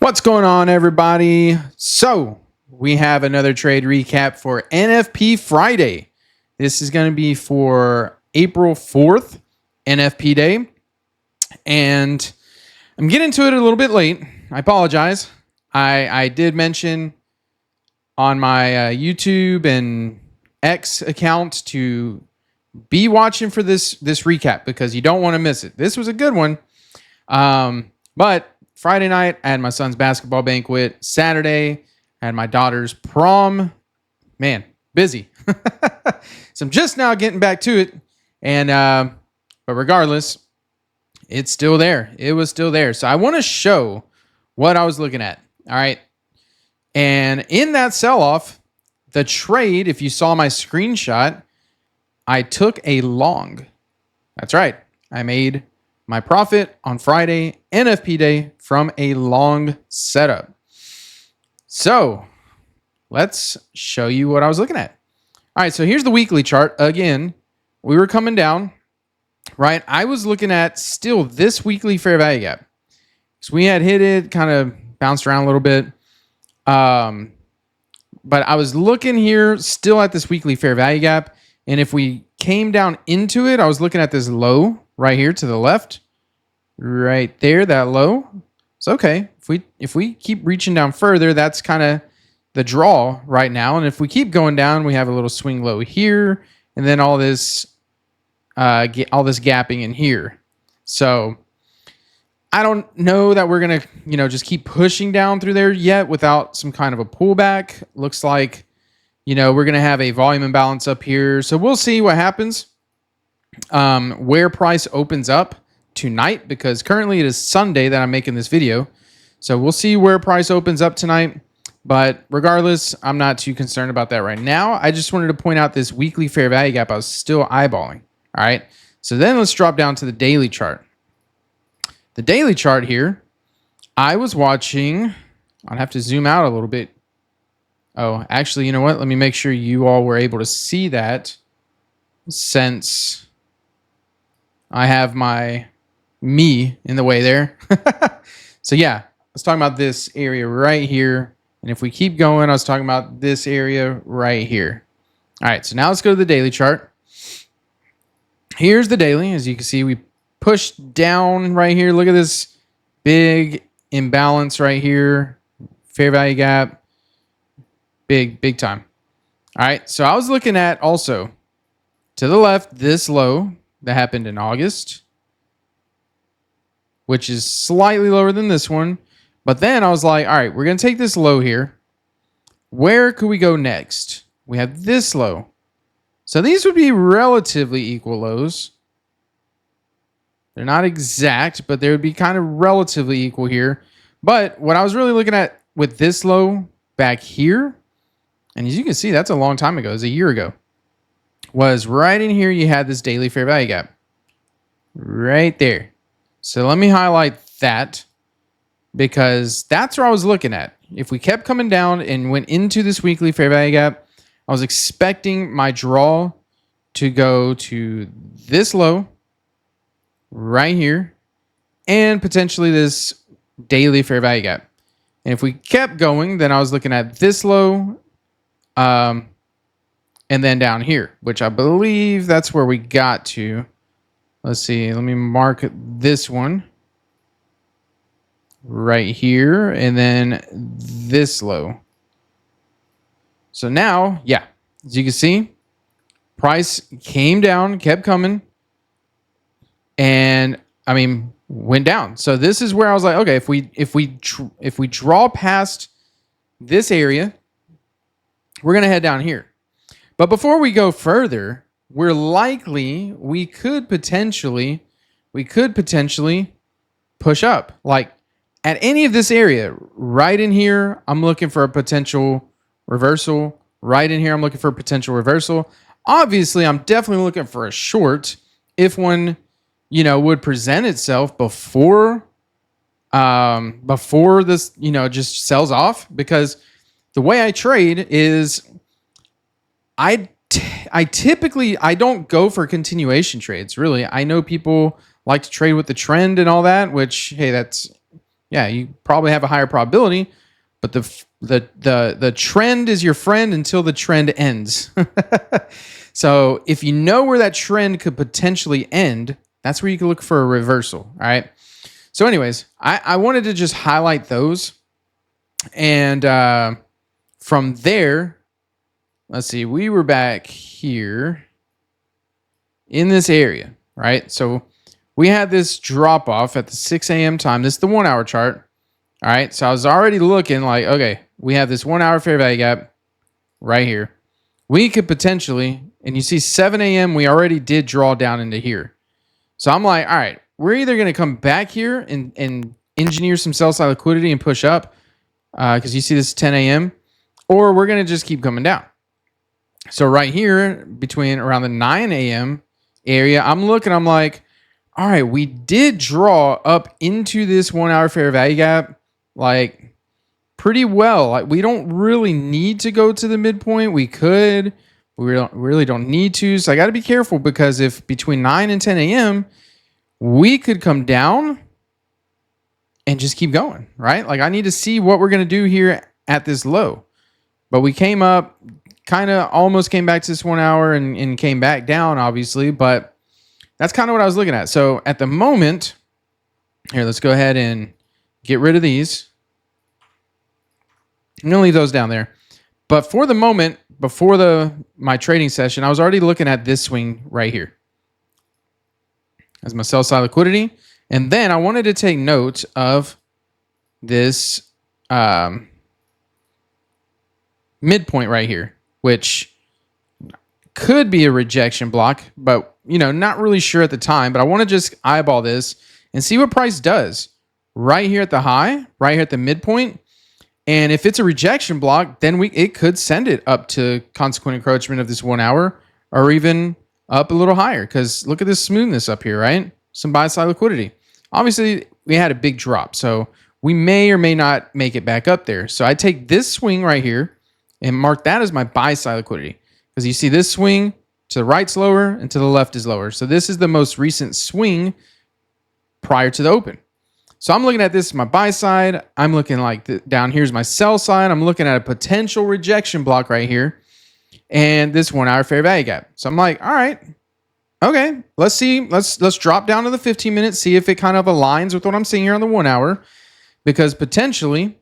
What's going on, everybody? So we have another trade recap for NFP Friday. This is going to be for April 4th, NFP day. And I'm getting to it a little bit late. I apologize. I did mention on my YouTube and X account to be watching for this recap because you don't want to miss it. This was a good one. But Friday night, I had my son's basketball banquet. Saturday, I had my daughter's prom. Man, busy. So I'm just now getting back to it. And but regardless, it's still there. It was still there. So I want to show what I was looking at. All right. And in that sell-off, the trade, if you saw my screenshot, I took a long. That's right. I made my profit on Friday, NFP day, from a long setup. So let's show you what I was looking at. All right, so here's the weekly chart. Again, we were coming down, right? I was looking at still this weekly fair value gap. So we had hit it, kind of bounced around a little bit. But I was looking here still at this weekly fair value gap. And if we came down into it, I was looking at this low right here to the left, right there, that low. So, okay, if we keep reaching down further, that's kind of the draw right now. And if we keep going down, we have a little swing low here, and then all this gapping in here. So I don't know that we're going to, just keep pushing down through there yet without some kind of a pullback. Looks like, we're going to have a volume imbalance up here. So we'll see what happens. Where price opens up tonight, because currently it is Sunday that I'm making this video. So we'll see where price opens up tonight. But regardless, I'm not too concerned about that right now. I just wanted to point out this weekly fair value gap I was still eyeballing. All right. So then let's drop down to the daily chart. The daily chart here, I was watching. I'll have to zoom out a little bit. Oh, actually, you know what? Let me make sure you all were able to see that, since I have me in the way there. So yeah, I was talking about this area right here. And if we keep going, I was talking about this area right here. All right, so now let's go to the daily chart. Here's the daily. As you can see, we pushed down right here. Look at this big imbalance right here. Fair value gap. Big time. All right, so I was looking at also to the left, this low that happened in August, which is slightly lower than this one. But then I was like, all right, we're going to take this low here. Where could we go next? We have this low. So these would be relatively equal lows. They're not exact, but they would be kind of relatively equal here. But what I was really looking at with this low back here, and as you can see, that's a long time ago. It was a year ago. Was right in here, you had this daily fair value gap. Right there. So let me highlight that, because that's where I was looking at. If we kept coming down and went into this weekly fair value gap, I was expecting my draw to go to this low right here and potentially this daily fair value gap. And if we kept going, then I was looking at this low and then down here, which I believe that's where we got to. Let's see. Let me mark this one right here, and then this low. So now, yeah, as you can see, price came down, kept coming, and went down. So this is where I was like, okay, if we draw past this area, we're gonna head down here. But before we go further, we could potentially push up. Like at any of this area, right in here, I'm looking for a potential reversal. Right in here, I'm looking for a potential reversal. Obviously, I'm definitely looking for a short if one, would present itself before this, just sells off. Because the way I trade is I typically don't go for continuation trades, really. I know people like to trade with the trend and all that, which, hey, that's yeah, you probably have a higher probability, but the trend is your friend until the trend ends. So if you know where that trend could potentially end, that's where you can look for a reversal. All right. So anyways, I wanted to just highlight those. And from there, let's see, we were back here in this area, right? So we had this drop off at the 6 a.m. time. This is the 1 hour chart. All right. So I was already looking like, okay, we have this 1 hour fair value gap right here. We could potentially, and you see 7 a.m., we already did draw down into here. So I'm like, all right, we're either going to come back here and engineer some sell side liquidity and push up because you see this 10 a.m., or we're going to just keep coming down. So right here, between around the 9 a.m. area, I'm like, all right, we did draw up into this 1 hour fair value gap like pretty well. Like we don't really need to go to the midpoint. We could. We really don't need to. So I got to be careful because if between 9 and 10 a.m., we could come down and just keep going, right? Like I need to see what we're going to do here at this low. But we came up, kind of almost came back to this 1 hour and came back down, obviously. But that's kind of what I was looking at. So at the moment, here, let's go ahead and get rid of these. I'm going to leave those down there. But for the moment, before my trading session, I was already looking at this swing right here as my sell side liquidity. And then I wanted to take note of this midpoint right here, which could be a rejection block, but not really sure at the time. But I want to just eyeball this and see what price does right here at the high, right here at the midpoint. And if it's a rejection block, then it could send it up to consequent encroachment of this 1 hour, or even up a little higher. Because look at this smoothness up here, right? Some buy side liquidity. Obviously, we had a big drop, so we may or may not make it back up there. So I take this swing right here and mark that as my buy side liquidity. Because you see this swing to the right's lower and to the left is lower. So this is the most recent swing prior to the open. So I'm looking at this as my buy side. I'm looking like down here's my sell side. I'm looking at a potential rejection block right here. And this 1 hour fair value gap. So I'm like, all right, okay, let's see. Let's drop down to the 15 minutes, see if it kind of aligns with what I'm seeing here on the 1 hour. Because potentially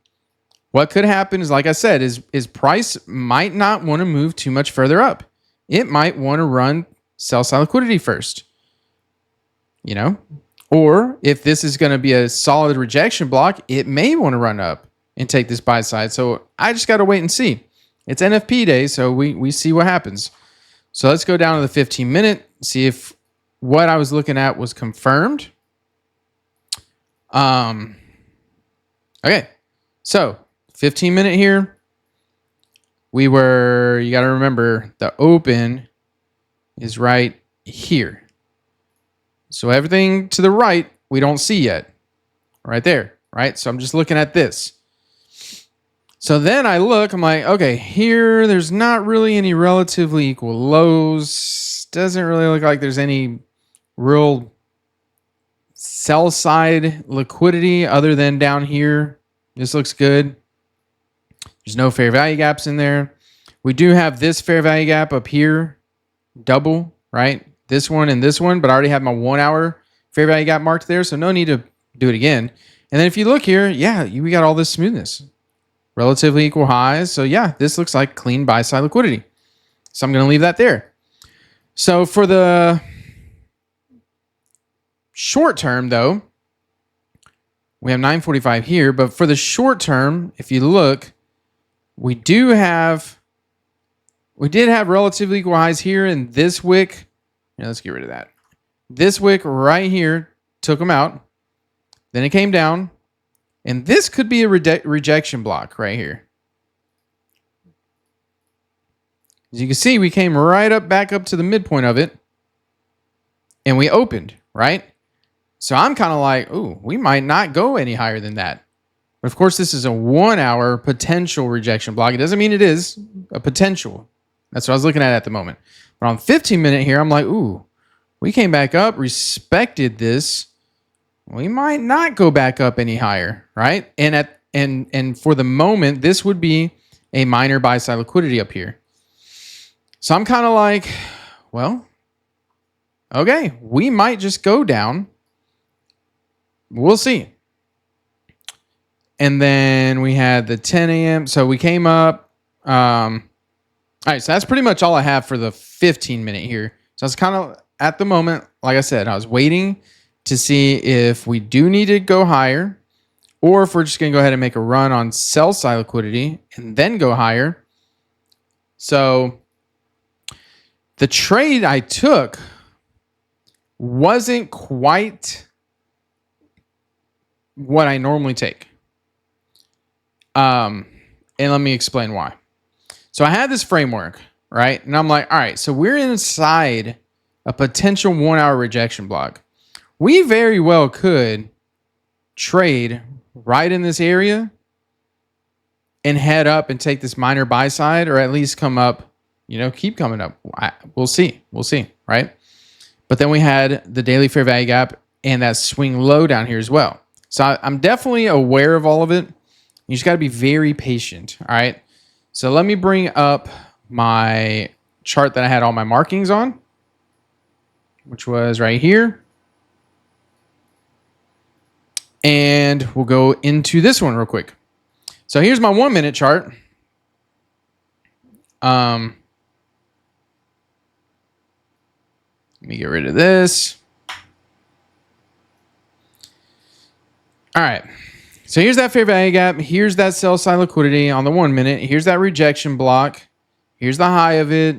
what could happen is, like I said, is price might not want to move too much further up. It might want to run sell side liquidity first. Or if this is going to be a solid rejection block, it may want to run up and take this buy side. So I just got to wait and see. It's NFP day, so we see what happens. So let's go down to the 15-minute, see if what I was looking at was confirmed. Okay, so 15-minute here. You got to remember, the open is right here. So everything to the right, we don't see yet. Right there, right? So I'm just looking at this. So then I look, I'm like, okay, here, there's not really any relatively equal lows. Doesn't really look like there's any real sell side liquidity other than down here. This looks good. There's no fair value gaps in there. We do have this fair value gap up here, double, right? This one and this one, but I already have my 1 hour fair value gap marked there, so no need to do it again. And then if you look here, yeah, we got all this smoothness. Relatively equal highs. So yeah, this looks like clean buy side liquidity. So I'm going to leave that there. So for the short term, though, we have 945 here, but for the short term, if you look, we did have relatively equal highs here in this wick. Yeah, let's get rid of that. This wick right here took them out. Then it came down. And this could be a rejection block right here. As you can see, we came right up back up to the midpoint of it. And we opened, right? So I'm kind of like, ooh, we might not go any higher than that. But of course, this is a 1 hour potential rejection block. It doesn't mean it is a potential. That's what I was looking at the moment. But on 15-minute here, I'm like, ooh, we came back up, respected this we might not go back up any higher, right? And for the moment, this would be a minor buy side liquidity up here. So I'm kind of like, well, okay, we might just go down. We'll see. And then we had the 10 a.m. So we came up. All right, so that's pretty much all I have for the 15-minute here. So it's kind of, at the moment, like I said, I was waiting to see if we do need to go higher or if we're just going to go ahead and make a run on sell side liquidity and then go higher. So the trade I took wasn't quite what I normally take. And let me explain why. So I had this framework, right? And I'm like, all right, so we're inside a potential 1 hour rejection block. We very well could trade right in this area and head up and take this minor buy side, or at least come up, keep coming up. We'll see, right? But then we had the daily fair value gap and that swing low down here as well. So I'm definitely aware of all of it. You just got to be very patient, all right? So let me bring up my chart that I had all my markings on, which was right here. And we'll go into this one real quick. So here's my 1 minute chart. Let me get rid of this. All right. So here's that fair value gap. Here's that sell side liquidity on the 1 minute. Here's that rejection block. Here's the high of it.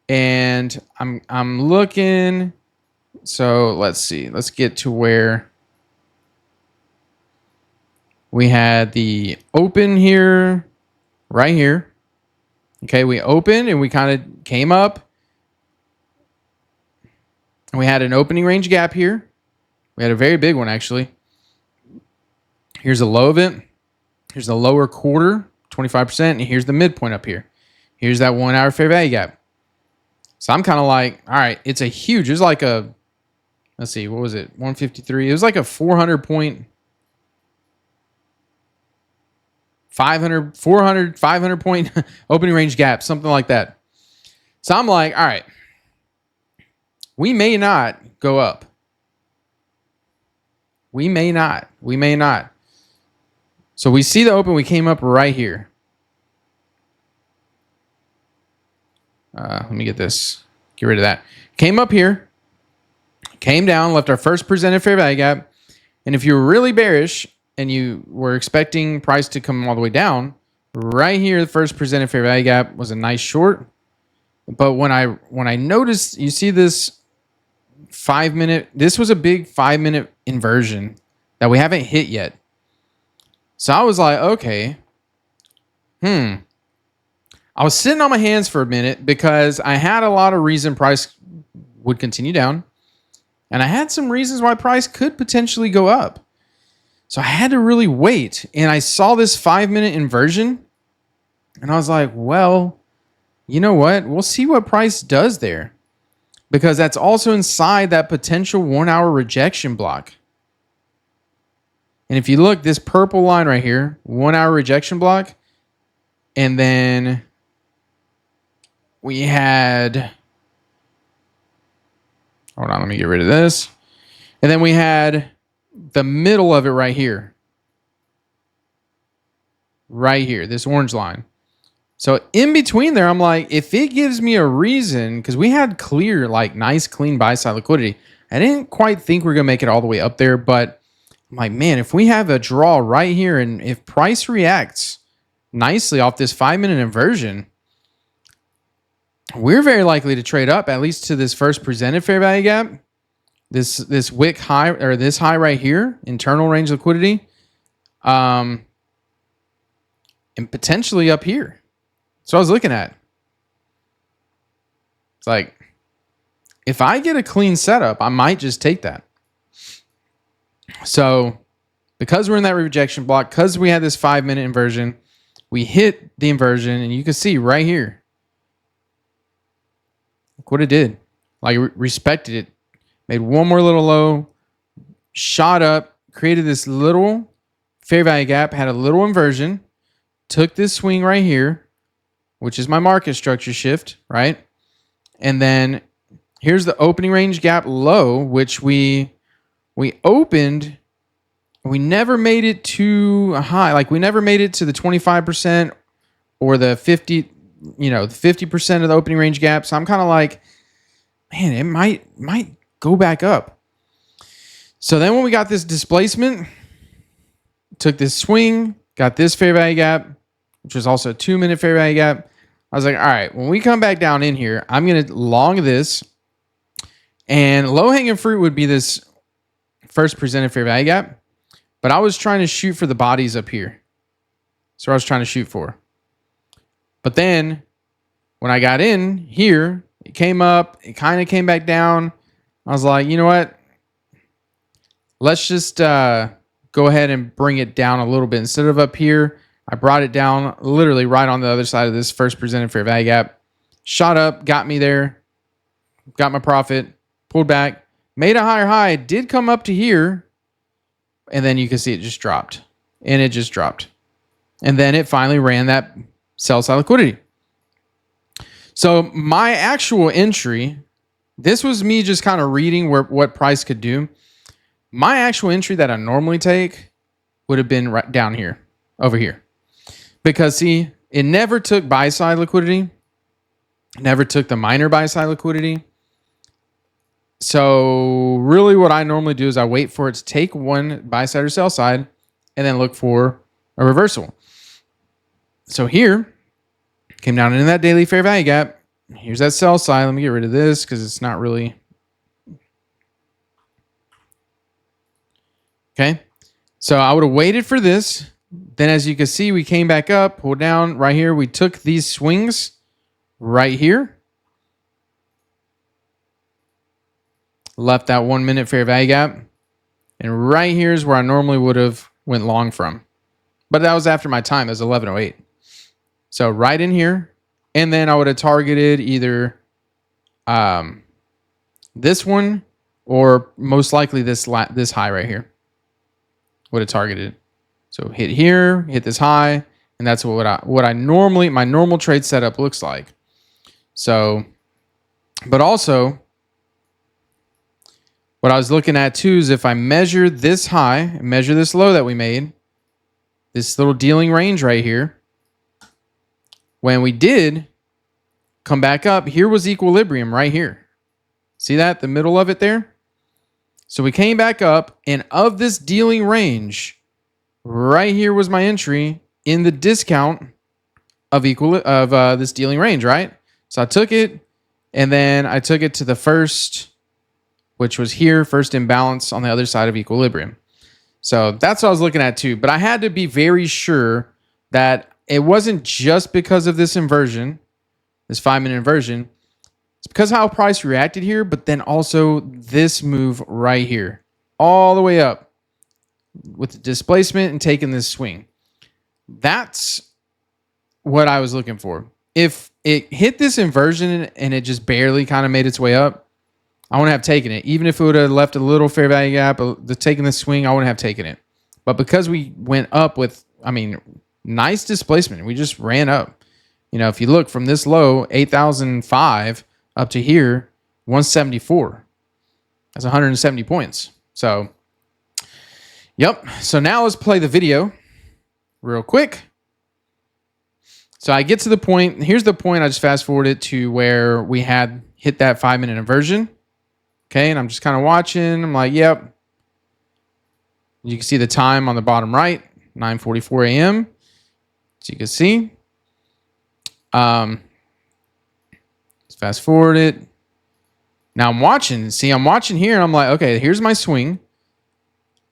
And I'm looking. So let's see. Let's get to where we had the open here, right here. Okay, we opened and we kind of came up. And we had an opening range gap here. We had a very big one, actually. Here's the low of it. Here's the lower quarter, 25%. And here's the midpoint up here. Here's that 1 hour fair value gap. So I'm kind of like, all right, it's a huge, it's like a, let's see, what was it? 153. It was like a 400 point, 500 point opening range gap, something like that. So I'm like, all right, we may not go up. We may not. So we see the open, we came up right here. Let me get this. Get rid of that. Came up here. Came down, left our first presented fair value gap. And if you were really bearish and you were expecting price to come all the way down, right here, the first presented fair value gap was a nice short. But when I noticed, you see this 5 minute, this was a big 5 minute inversion that we haven't hit yet. So I was like, okay, I was sitting on my hands for a minute because I had a lot of reason price would continue down. And I had some reasons why price could potentially go up. So I had to really wait. And I saw this 5 minute inversion. And I was like, well, you know what? We'll see what price does there. Because that's also inside that potential 1 hour rejection block. And if you look, this purple line right here, 1 hour rejection block. And then we had, hold on, let me get rid of this. And then we had the middle of it right here. Right here, this orange line. So in between there, I'm like, if it gives me a reason, because we had clear, like nice, clean buy side liquidity. I didn't quite think we are going to make it all the way up there, but I'm like, man, if we have a draw right here and if price reacts nicely off this 5 minute inversion, we're very likely to trade up at least to this first presented fair value gap. This wick high, or this high right here, internal range liquidity. And potentially up here. So I was looking at. It's like, if I get a clean setup, I might just take that. So because we're in that rejection block, because we had this 5 minute inversion, we hit the inversion, and you can see right here. Look what it did. Like, respected it. Made one more little low, shot up, created this little fair value gap, had a little inversion, took this swing right here, which is my market structure shift, right? And then here's the opening range gap low, which we opened. We never made it too high. Like we never made it to the 25% or the 50, the 50% of the opening range gap. So I'm kind of like, man, it might go back up. So then when we got this displacement, took this swing, got this fair value gap, which was also a 2-minute fair value gap. I was like, all right, when we come back down in here, I'm going to long this. And low hanging fruit would be this first presented fair value gap. But I was trying to shoot for the bodies up here. So I was trying to shoot for. But then when I got in here, it came up. It kind of came back down. I was like, you know what? Let's just go ahead and bring it down a little bit. Instead of up here, I brought it down literally right on the other side of this first presented fair value gap. Shot up, got me there. Got my profit. Pulled back. Made a higher high. Did come up to here. And then you can see it just dropped. And it just dropped. And then it finally ran that sell side liquidity. So my actual entry, this was me just kind of reading what price could do. My actual entry that I normally take would have been right down here, over here. Because see, it never took buy side liquidity. Never took the minor buy side liquidity. So really what I normally do is I wait for it to take one buy side or sell side and then look for a reversal. So here, came down into that daily fair value gap. Here's that sell side. Let me get rid of this because it's not really. Okay. So I would have waited for this. Then as you can see, we came back up, pulled down right here. We took these swings right here. Left that 1 minute fair value gap. And right here is where I normally would have went long from. But that was after my time. It was 11:08. So right in here. And then I would have targeted either this one or most likely this high right here. Would have targeted. So hit here, hit this high. And that's what I normally, my normal trade setup looks like. So, but also, what I was looking at too is if I measure this high and measure this low that we made, this little dealing range right here, when we did come back up, here was equilibrium right here. See that? The middle of it there? So we came back up, and of this dealing range, right here was my entry in the discount of this dealing range, right? So I took it, and then I took it to the first, which was here, first imbalance on the other side of equilibrium. So that's what I was looking at too. But I had to be very sure that it wasn't just because of this inversion, this 5-minute inversion. It's because how price reacted here, but then also this move right here, all the way up with the displacement and taking this swing. That's what I was looking for. If it hit this inversion and it just barely kind of made its way up, I wouldn't have taken it. Even if it would have left a little fair value gap, taking the swing, I wouldn't have taken it. But because we went up with, nice displacement, we just ran up. If you look from this low, 8,005 up to here, 174. That's 170 points. So, yep. So now let's play the video real quick. So I get to the point. Here's the point. I just fast forwarded to where we had hit that 5-minute inversion. Okay, and I'm just kind of watching. I'm like, yep. You can see the time on the bottom right, 9:44 a.m. So you can see. Let's fast forward it. Now I'm watching. See, I'm watching here, and I'm like, okay, here's my swing.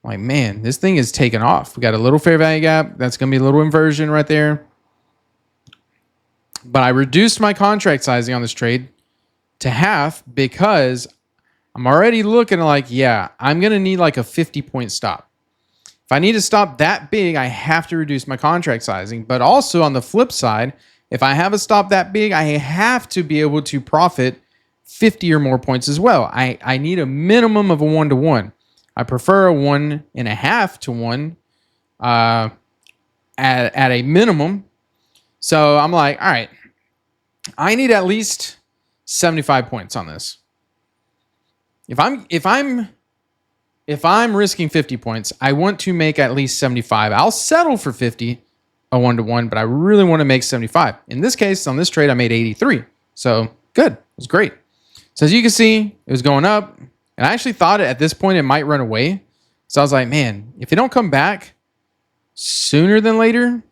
I'm like, man, this thing is taking off. We got a little fair value gap. That's going to be a little inversion right there. But I reduced my contract sizing on this trade to half because I'm already looking like, yeah, I'm going to need like a 50-point stop. If I need to stop that big, I have to reduce my contract sizing. But also on the flip side, if I have a stop that big, I have to be able to profit 50 or more points as well. I need a minimum of a 1-to-1. I prefer a 1.5 to 1 at a minimum. So I'm like, all right, I need at least 75 points on this. If I'm risking 50 points, I want to make at least 75. I'll settle for 50, a 1-to-1, but I really want to make 75. In this case, on this trade, I made 83. So good. It was great. So as you can see, it was going up. And I actually thought at this point it might run away. So I was like, man, if it don't come back sooner than later,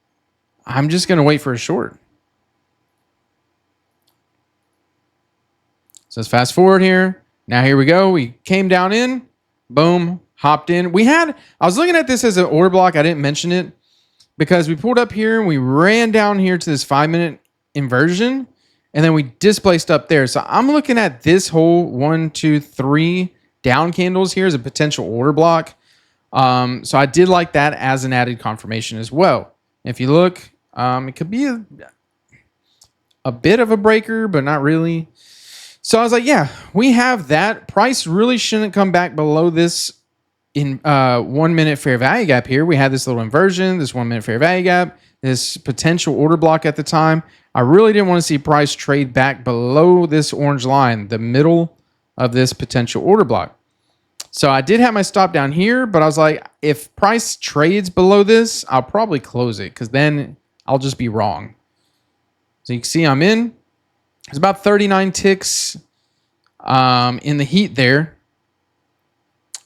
I'm just going to wait for a short. So let's fast forward here. Now here we go. We came down in. Boom. Hopped in. I was looking at this as an order block. I didn't mention it because we pulled up here and we ran down here to this 5-minute inversion. And then we displaced up there. So I'm looking at this whole 1, 2, 3 down candles here as a potential order block. So I did like that as an added confirmation as well. If you look, it could be a bit of a breaker, but not really. So I was like, yeah, we have that. Price really shouldn't come back below this in 1 minute fair value gap here. We had this little inversion, this 1 minute fair value gap, this potential order block at the time. I really didn't want to see price trade back below this orange line, the middle of this potential order block. So I did have my stop down here, but I was like, if price trades below this, I'll probably close it because then I'll just be wrong. So you can see I'm in. It's about 39 ticks in the heat there.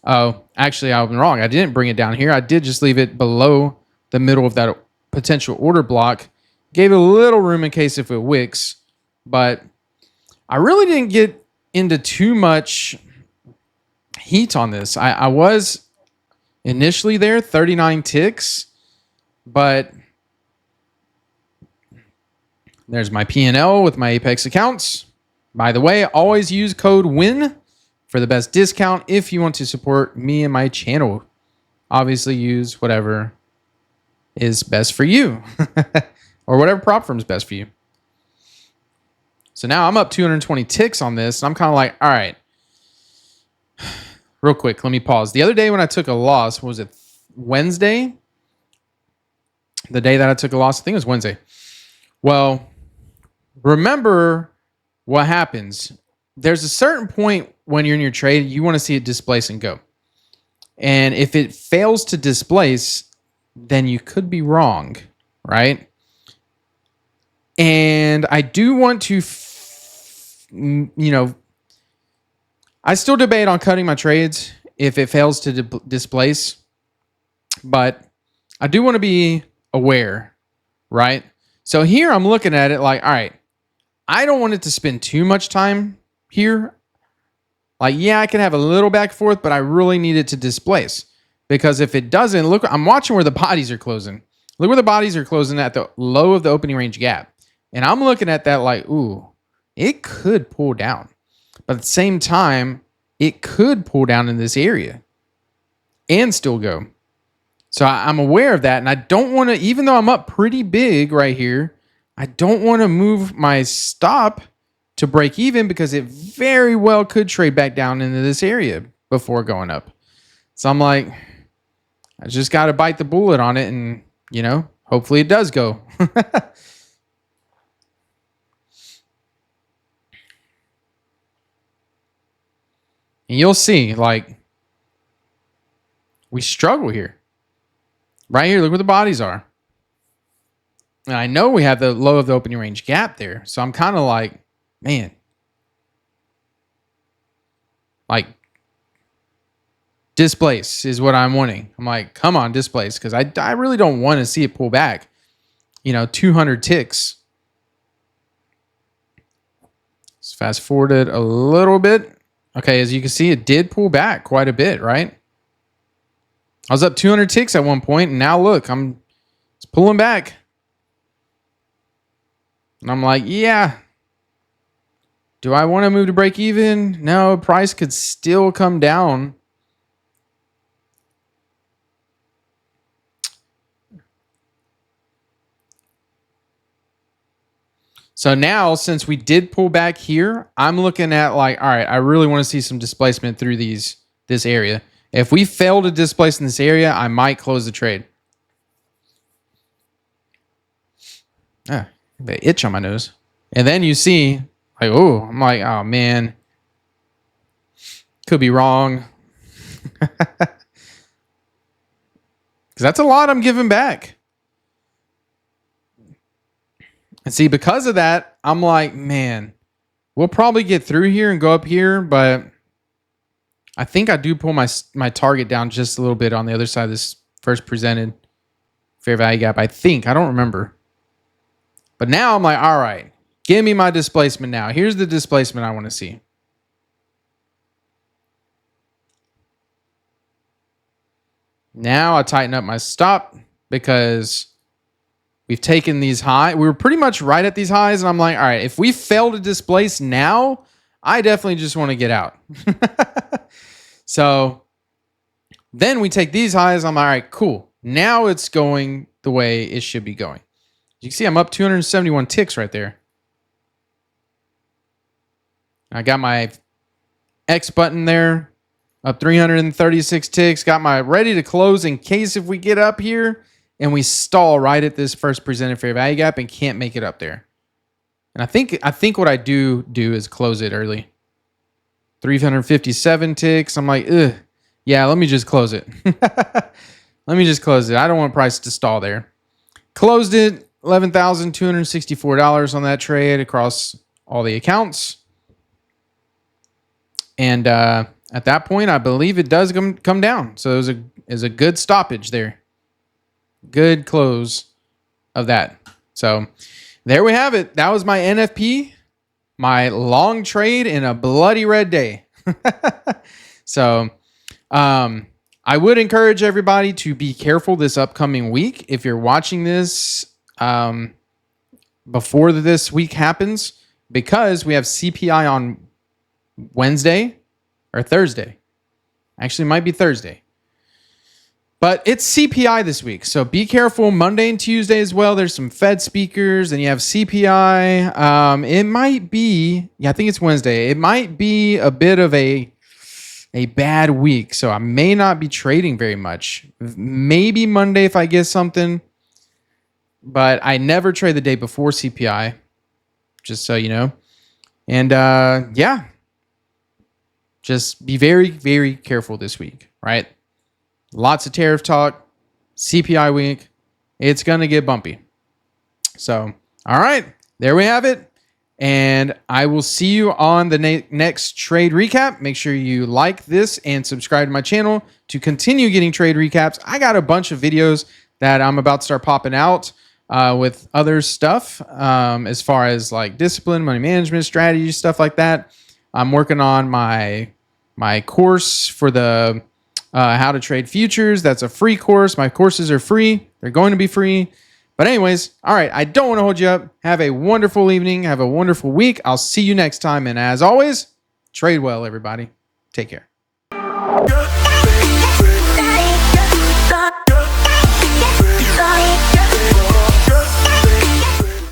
Oh, actually, I was wrong. I didn't bring it down here. I did just leave it below the middle of that potential order block. Gave it a little room in case if it wicks. But I really didn't get into too much heat on this. I was initially there, 39 ticks. But there's my P&L with my Apex accounts. By the way, always use code WIN for the best discount if you want to support me and my channel. Obviously, use whatever is best for you or whatever prop firm is best for you. So now I'm up 220 ticks on this. And I'm kind of like, all right, real quick, let me pause. The other day when I took a loss, was it Wednesday? The day that I took a loss, I think it was Wednesday. Well, remember what happens. There's a certain point when you're in your trade, you want to see it displace and go. And if it fails to displace, then you could be wrong, right? And I do want to, I still debate on cutting my trades if it fails to displace, but I do want to be aware, right? So here I'm looking at it like, all right, I don't want it to spend too much time here. Like, yeah, I can have a little back and forth, but I really need it to displace. Because if it doesn't, look, I'm watching where the bodies are closing. Look where the bodies are closing at the low of the opening range gap. And I'm looking at that like, ooh, it could pull down. But at the same time, it could pull down in this area and still go. So I'm aware of that. And I don't want to, even though I'm up pretty big right here, I don't want to move my stop to break even because it very well could trade back down into this area before going up. So I'm like, I just got to bite the bullet on it and, hopefully it does go. And you'll see, like, we struggle here. Right here, look where the bodies are. And I know we have the low of the opening range gap there. So I'm kind of like, man. Like, displace is what I'm wanting. I'm like, come on, displace. Because I really don't want to see it pull back. 200 ticks. Let's fast forward it a little bit. Okay, as you can see, it did pull back quite a bit, right? I was up 200 ticks at one point, and now look, it's pulling back. And I'm like, yeah. Do I want to move to break even? No, price could still come down. So now, since we did pull back here, I'm looking at like, all right, I really want to see some displacement through this area. If we fail to displace in this area, I might close the trade. Ah, the itch on my nose. And then you see, like, oh, I'm like, oh man, could be wrong. Because that's a lot I'm giving back. And see, because of that, I'm like, man, we'll probably get through here and go up here, but I think I do pull my target down just a little bit on the other side of this first presented fair value gap. I think. I don't remember. But now I'm like, all right, give me my displacement now. Here's the displacement I want to see. Now I tighten up my stop because we've taken these high. We were pretty much right at these highs. And I'm like, all right, if we fail to displace now, I definitely just want to get out. So then we take these highs. I'm like, all right, cool. Now it's going the way it should be going. You can see I'm up 271 ticks right there. I got my X button there, up 336 ticks. Got my ready to close in case if we get up here and we stall right at this first presented fair value gap and can't make it up there. And I think what I do is close it early. 357 ticks. I'm like, ugh, yeah, let me just close it. Let me just close it. I don't want price to stall there. Closed it, $11,264 on that trade across all the accounts. And at that point, I believe it does come down. So it was a good stoppage there. Good close of that. So there we have it. That was my NFP, my long trade in a bloody red day. So I would encourage everybody to be careful this upcoming week. If you're watching this before this week happens, because we have CPI on Wednesday or Thursday. Actually, it might be Thursday. But it's CPI this week, so be careful. Monday and Tuesday as well. There's some Fed speakers, and you have CPI. It might be, I think it's Wednesday. It might be a bit of a bad week, so I may not be trading very much. Maybe Monday if I get something, but I never trade the day before CPI, just so you know. And yeah, just be very, very careful this week, right? Lots of tariff talk, CPI week. It's going to get bumpy. So, all right, there we have it. And I will see you on the next trade recap. Make sure you like this and subscribe to my channel to continue getting trade recaps. I got a bunch of videos that I'm about to start popping out with other stuff as far as like discipline, money management, strategy, stuff like that. I'm working on my course for the how to trade futures. That's a free course. My courses are free. They're going to be free. But anyways, all right, I don't want to hold you up. Have a wonderful evening. Have a wonderful week. I'll see you next time. And as always, trade well, everybody. Take care.